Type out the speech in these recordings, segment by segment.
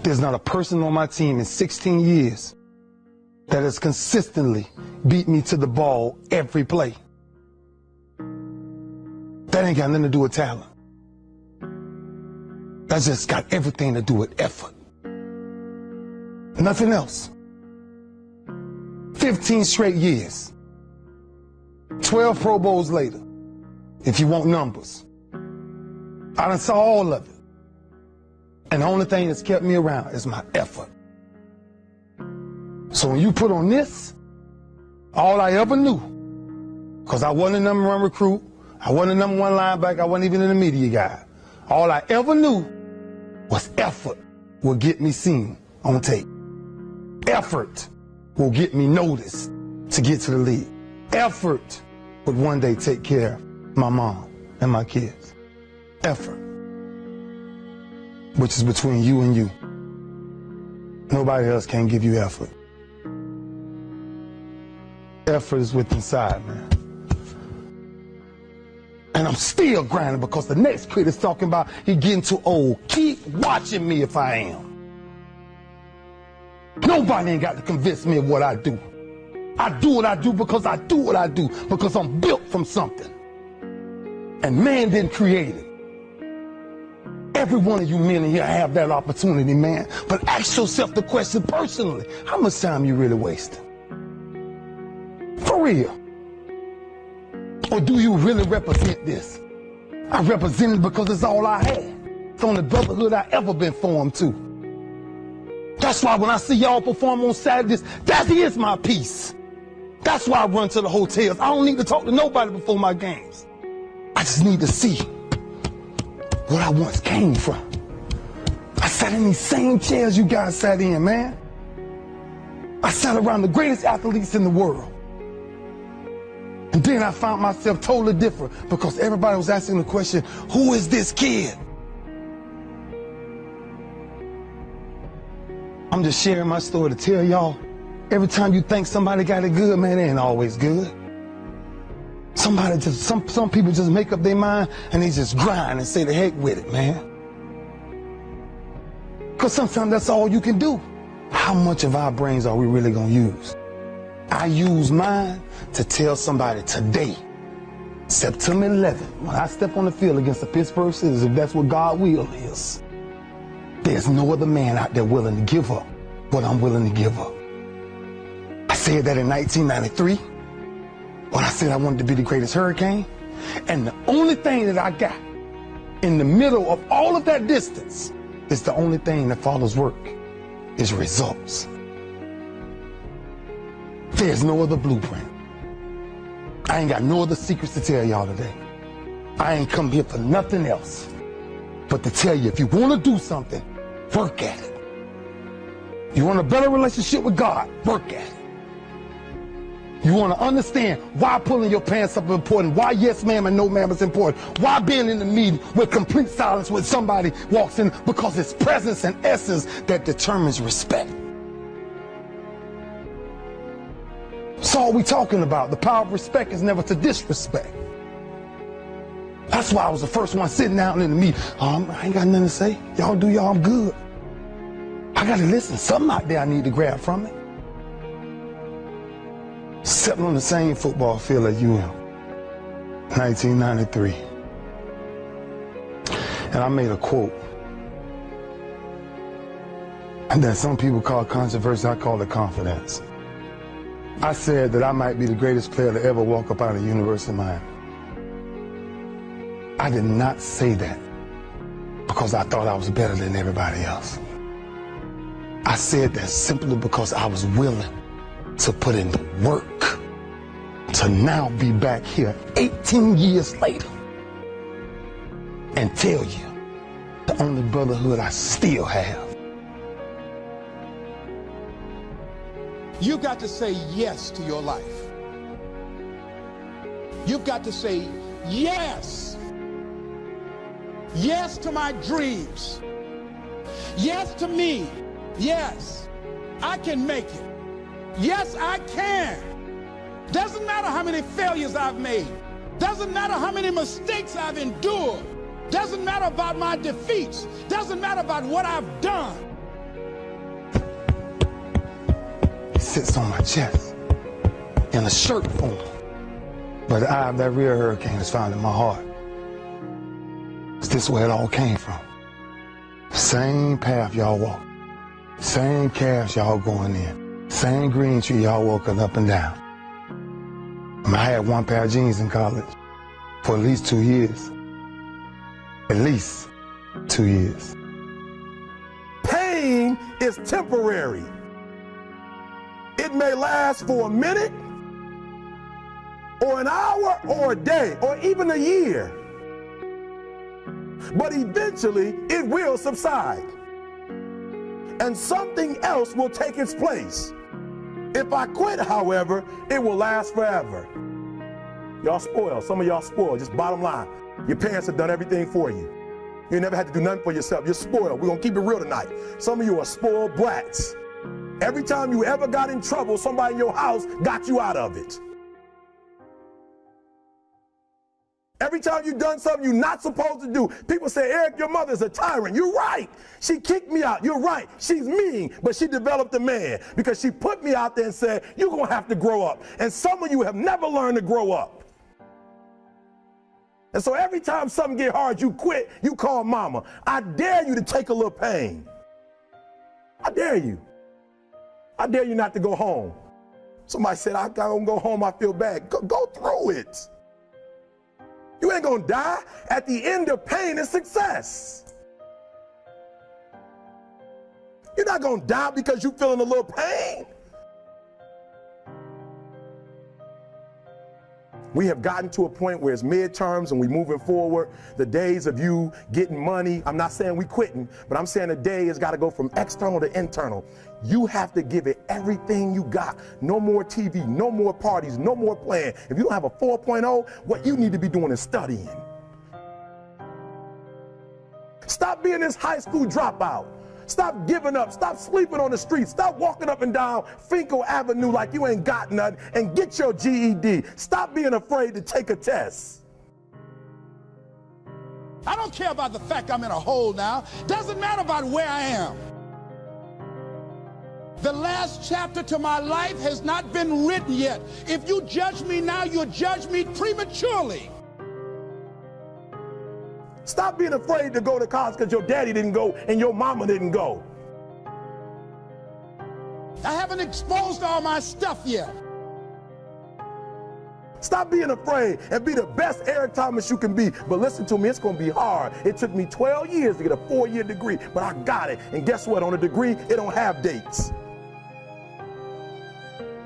There's not a person on my team in 16 years that has consistently beat me to the ball every play. That ain't got nothing to do with talent. That's just got everything to do with effort. Nothing else. 15 straight years. 12 Pro Bowls later, if you want numbers. I done saw all of it. And the only thing that's kept me around is my effort. So when you put on this, all I ever knew, because I wasn't a number one recruit, I wasn't a number one linebacker, I wasn't even in the media guy. All I ever knew was effort will get me seen on tape. Effort will get me noticed to get to the league. Effort would one day take care of my mom and my kids. Effort. Which is between you and you. Nobody else can give you effort. Effort is within inside, man. And I'm still grinding because the next kid is talking about he getting too old. Keep watching me if I am. Nobody ain't got to convince me of what I do. I do what I do because I do what I do, because I'm built from something. And man didn't create it. Every one of you men in here have that opportunity, man. But ask yourself the question personally, how much time you really wasting? For real. Or do you really represent this? I represent it because it's all I had. It's the only brotherhood I ever been formed to. That's why when I see y'all perform on Saturdays, that is my peace. That's why I run to the hotels. I don't need to talk to nobody before my games. I just need to see what I once came from. I sat in these same chairs you guys sat in, man. I sat around the greatest athletes in the world. And then I found myself totally different because everybody was asking the question, who is this kid? I'm just sharing my story to tell y'all, every time you think somebody got it good, man, it ain't always good. Somebody just, some people just make up their mind and they just grind and say the heck with it, man. Because sometimes that's all you can do. How much of our brains are we really gonna use? I use mine to tell somebody today, September 11th, when I step on the field against the Pittsburgh Steelers, if that's what God's will is, there's no other man out there willing to give up what I'm willing to give up. I said that in 1993, when I said I wanted to be the greatest Hurricane, and the only thing that I got in the middle of all of that distance is the only thing that follows work, is results. There's no other blueprint. I ain't got no other secrets to tell y'all today. I ain't come here for nothing else but to tell you, if you want to do something, work at it. You want a better relationship with God, work at it. You want to understand why pulling your pants up is important, why yes ma'am and no ma'am is important, why being in the meeting with complete silence when somebody walks in, because it's presence and essence that determines respect. That's all we talking about. The power of respect is never to disrespect. That's why I was the first one sitting down in the meeting. I ain't got nothing to say. Y'all do y'all, I'm good. I got to listen. Something out there I need to grab from it. Sitting on the same football field as you am. 1993. And I made a quote. And that some people call controversy, I call it confidence. I said that I might be the greatest player to ever walk up out of the University of Miami. I did not say that because I thought I was better than everybody else. I said that simply because I was willing to put in the work to now be back here 18 years later and tell you the only brotherhood I still have. You've got to say yes to your life. You've got to say yes. Yes to my dreams. Yes to me. Yes, I can make it. Yes, I can. Doesn't matter how many failures I've made. Doesn't matter how many mistakes I've endured. Doesn't matter about my defeats. Doesn't matter about what I've done. sits on my chest in a shirt form. But the eye of that real hurricane is found in my heart. Is this where it all came from? Same path y'all walk. Same calves y'all going in. Same green tree y'all walking up and down. I had one pair of jeans in college for at least 2 years. At least 2 years. Pain is temporary. It may last for a minute, or an hour, or a day, or even a year. But eventually, it will subside. And something else will take its place. If I quit, however, it will last forever. Y'all spoiled. Some of y'all spoiled. Just bottom line. Your parents have done everything for you. You never had to do nothing for yourself. You're spoiled. We're going to keep it real tonight. Some of you are spoiled brats. Every time you ever got in trouble, somebody in your house got you out of it. Every time you've done something you're not supposed to do, people say, Eric, your mother's a tyrant. You're right. She kicked me out. You're right. She's mean, but she developed a man because she put me out there and said, you're going to have to grow up. And some of you have never learned to grow up. And so every time something get hard, you quit, you call mama. I dare you to take a little pain. I dare you. I dare you not to go home. Somebody said, I don't go home, I feel bad. Go through it. You ain't gonna die. At the end of pain is success. You're not gonna die because you're feeling a little pain. We have gotten to a point where it's midterms and we're moving forward. The days of you getting money, I'm not saying we quitting, but I'm saying the day has got to go from external to internal. You have to give it everything you got. No more TV, no more parties, no more playing. If you don't have a 4.0, what you need to be doing is studying. Stop being this high school dropout. Stop giving up. Stop sleeping on the street. Stop walking up and down Finkel Avenue like you ain't got nothing, and get your GED. Stop being afraid to take a test. I don't care about the fact I'm in a hole now. Doesn't matter about where I am. The last chapter to my life has not been written yet. If you judge me now, you'll judge me prematurely. Stop being afraid to go to college because your daddy didn't go and your mama didn't go. I haven't exposed all my stuff yet. Stop being afraid and be the best Eric Thomas you can be. But listen to me, it's going to be hard. It took me 12 years to get a 4-year degree, but I got it. And guess what? On a degree, it don't have dates.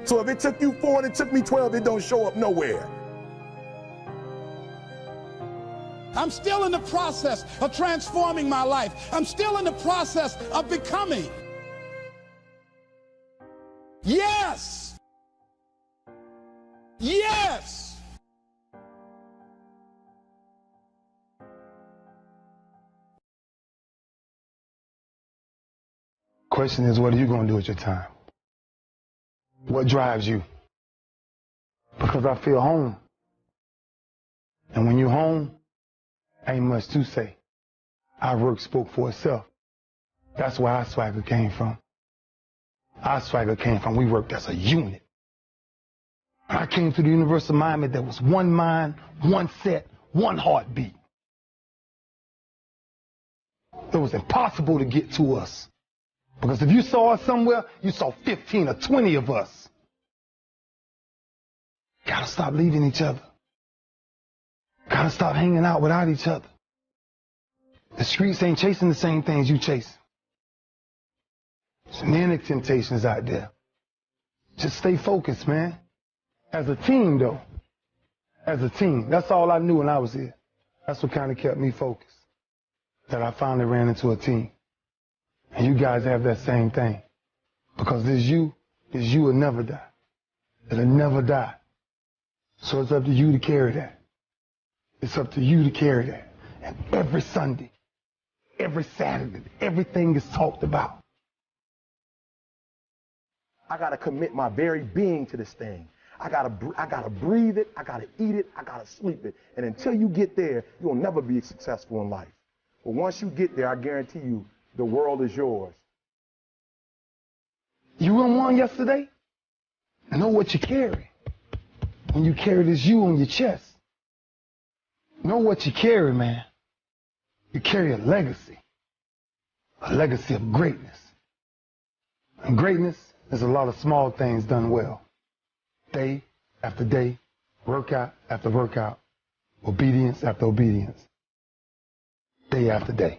So if it took you 4 and it took me 12, it don't show up nowhere. I'm still in the process of transforming my life. I'm still in the process of becoming. Yes. Yes. Question is, what are you going to do with your time? What drives you? Because I feel home. And when you're home, ain't much to say. Our work spoke for itself. That's where our swagger came from. Our swagger came from, we worked as a unit. I came to the University of Miami, there was one mind, one set, one heartbeat. It was impossible to get to us. Because if you saw us somewhere, you saw 15 or 20 of us. Gotta stop leaving each other. Gotta stop hanging out without each other. The streets ain't chasing the same things you chasing. There's many temptations out there. Just stay focused, man. As a team, though. As a team. That's all I knew when I was here. That's what kind of kept me focused. That I finally ran into a team. And you guys have that same thing. Because this you will never die. It'll never die. So it's up to you to carry that. It's up to you to carry that. And every Sunday, every Saturday, everything is talked about. I got to commit my very being to this thing. I gotta breathe it, I gotta eat it, I gotta sleep it. And until you get there, you'll never be successful in life. But once you get there, I guarantee you, the world is yours. You won yesterday? Know what you carry. When you carry this you on your chest, know what you carry, man. You carry a legacy of greatness. And greatness is a lot of small things done well. Day after day, workout after workout, obedience after obedience, day after day.